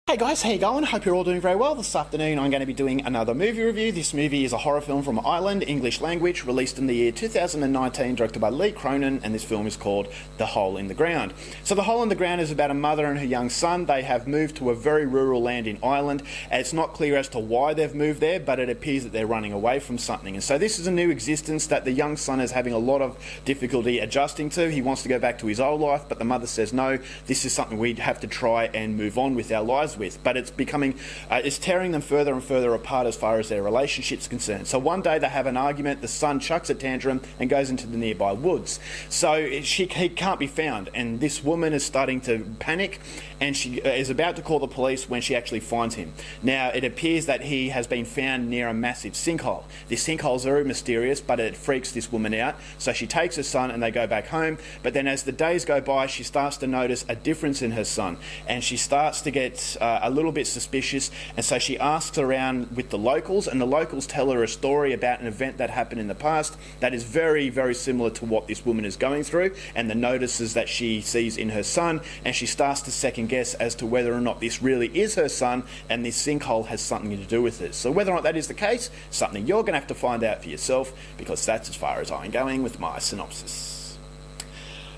Hey guys, how you going? Hope you're all doing very well. This afternoon I'm going to be doing another movie review. This movie is a horror film from Ireland, English language, released in the year 2019, directed by Lee Cronin, and this film is called The Hole in the Ground. So The Hole in the Ground is about a mother and her young son. They have moved to a very rural land in Ireland, and it's not clear as to why they've moved there, but it appears that they're running away from something. And so this is a new existence that the young son is having a lot of difficulty adjusting to. He wants to go back to his old life, but the mother says no, this is something we have to try and move on with our lives with. But it's becoming, it's tearing them further and further apart as far as their relationship's concerned. So one day they have an argument, the son chucks a tantrum and goes into the nearby woods. So he can't be found, and this woman is starting to panic, and she is about to call the police when she actually finds him. Now it appears that he has been found near a massive sinkhole. This sinkhole is very mysterious, but it freaks this woman out. So she takes her son and they go back home, but then as the days go by she starts to notice a difference in her son, and she starts to get a little bit suspicious, and so she asks around with the locals, and the locals tell her a story about an event that happened in the past that is very, very similar to what this woman is going through and the notices that she sees in her son, and she starts to second guess as to whether or not this really is her son and this sinkhole has something to do with it. So whether or not that is the case, something you're going to have to find out for yourself, because that's as far as I'm going with my synopsis.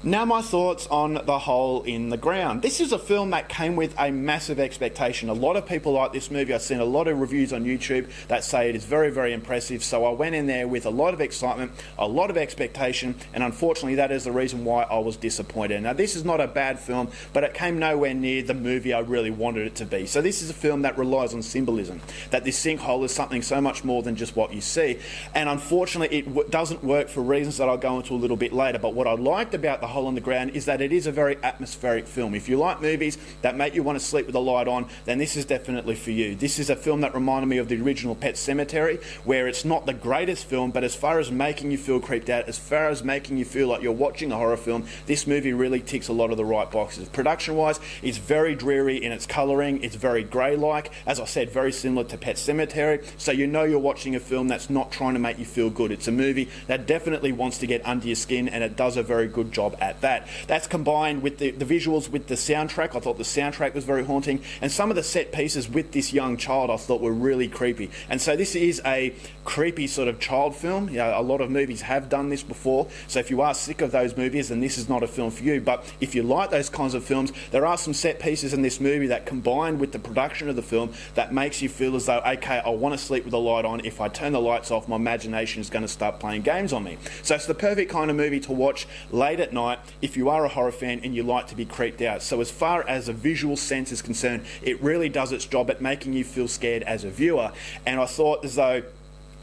Now my thoughts on The Hole in the Ground. This is a film that came with a massive expectation. A lot of people like this movie. I've seen a lot of reviews on YouTube that say it is very, very impressive. So I went in there with a lot of excitement, a lot of expectation, and unfortunately that is the reason why I was disappointed. Now this is not a bad film, but it came nowhere near the movie I really wanted it to be. So this is a film that relies on symbolism, that this sinkhole is something so much more than just what you see. And unfortunately it doesn't work for reasons that I'll go into a little bit later. But what I liked about The Hole in the Ground is that it is a very atmospheric film. If you like movies that make you want to sleep with the light on, then this is definitely for you. This is a film that reminded me of the original Pet Sematary, where it's not the greatest film, but as far as making you feel creeped out, as far as making you feel like you're watching a horror film, this movie really ticks a lot of the right boxes. Production-wise, it's very dreary in its colouring. It's very grey-like. As I said, very similar to Pet Sematary. So you know you're watching a film that's not trying to make you feel good. It's a movie that definitely wants to get under your skin, and it does a very good job at that. That's combined with the visuals, with the soundtrack. I thought the soundtrack was very haunting, and some of the set pieces with this young child I thought were really creepy. And so this is a creepy sort of child film. You know, a lot of movies have done this before, so if you are sick of those movies, then this is not a film for you. But if you like those kinds of films, there are some set pieces in this movie that, combined with the production of the film, that makes you feel as though, okay, I want to sleep with the light on. If I turn the lights off, my imagination is going to start playing games on me. So it's the perfect kind of movie to watch late at night if you are a horror fan and you like to be creeped out. So as far as a visual sense is concerned, it really does its job at making you feel scared as a viewer. And I thought as though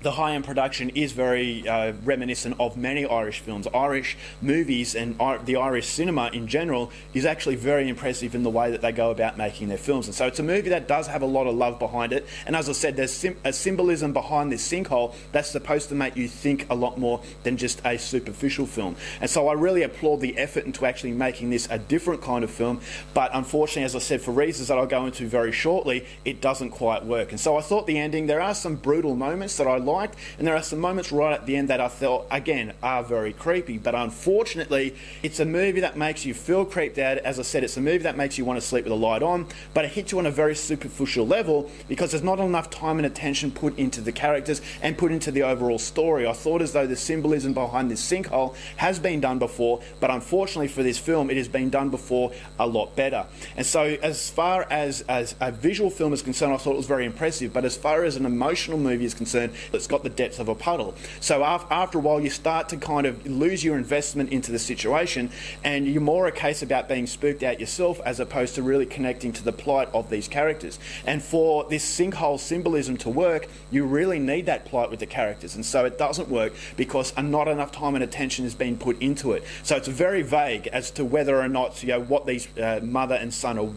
the high-end production is very reminiscent of many Irish films. Irish movies and the Irish cinema in general is actually very impressive in the way that they go about making their films. And so it's a movie that does have a lot of love behind it. And as I said, there's a symbolism behind this sinkhole that's supposed to make you think a lot more than just a superficial film. And so I really applaud the effort into actually making this a different kind of film. But unfortunately, as I said, for reasons that I'll go into very shortly, it doesn't quite work. And so I thought the ending, there are some brutal moments that I liked, and there are some moments right at the end that I thought, again, are very creepy. But unfortunately, it's a movie that makes you feel creeped out. As I said, it's a movie that makes you want to sleep with the light on, but it hits you on a very superficial level because there's not enough time and attention put into the characters and put into the overall story. I thought as though the symbolism behind this sinkhole has been done before, but unfortunately for this film, it has been done before a lot better. And so as far as a visual film is concerned, I thought it was very impressive, but as far as an emotional movie is concerned, it's got the depth of a puddle. So after a while you start to kind of lose your investment into the situation, and you're more a case about being spooked out yourself as opposed to really connecting to the plight of these characters. And for this sinkhole symbolism to work, you really need that plight with the characters, and so it doesn't work because not enough time and attention has been put into it. So it's very vague as to whether or not, you know, what these mother and son are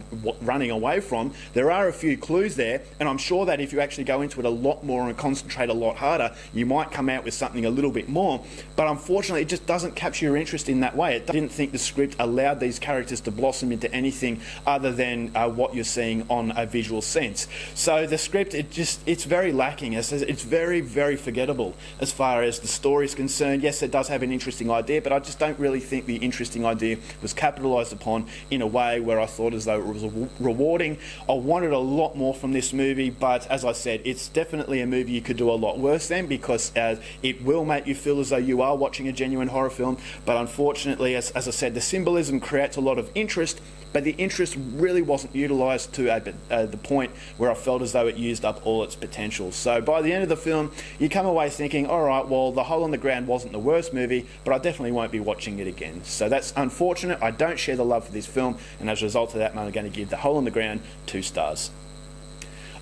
running away from. There are a few clues there, and I'm sure that if you actually go into it a lot more and concentrate a lot lot harder, you might come out with something a little bit more, but unfortunately it just doesn't capture your interest in that way. It didn't think the script allowed these characters to blossom into anything other than what you're seeing on a visual sense. So the script, it's very lacking. It's very, very forgettable as far as the story is concerned. Yes, it does have an interesting idea, but I just don't really think the interesting idea was capitalised upon in a way where I thought as though it was rewarding. I wanted a lot more from this movie, but as I said, it's definitely a movie you could do a lot worse than, because it will make you feel as though you are watching a genuine horror film, but unfortunately, as I said, the symbolism creates a lot of interest, but the interest really wasn't utilised to the point where I felt as though it used up all its potential. So by the end of the film, you come away thinking, all right, well, The Hole in the Ground wasn't the worst movie, but I definitely won't be watching it again. So that's unfortunate. I don't share the love for this film, and as a result of that, I'm going to give The Hole in the Ground 2 stars.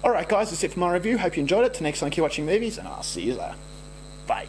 Alright guys, that's it for my review. Hope you enjoyed it. Till next time, keep watching movies, and I'll see you later. Bye.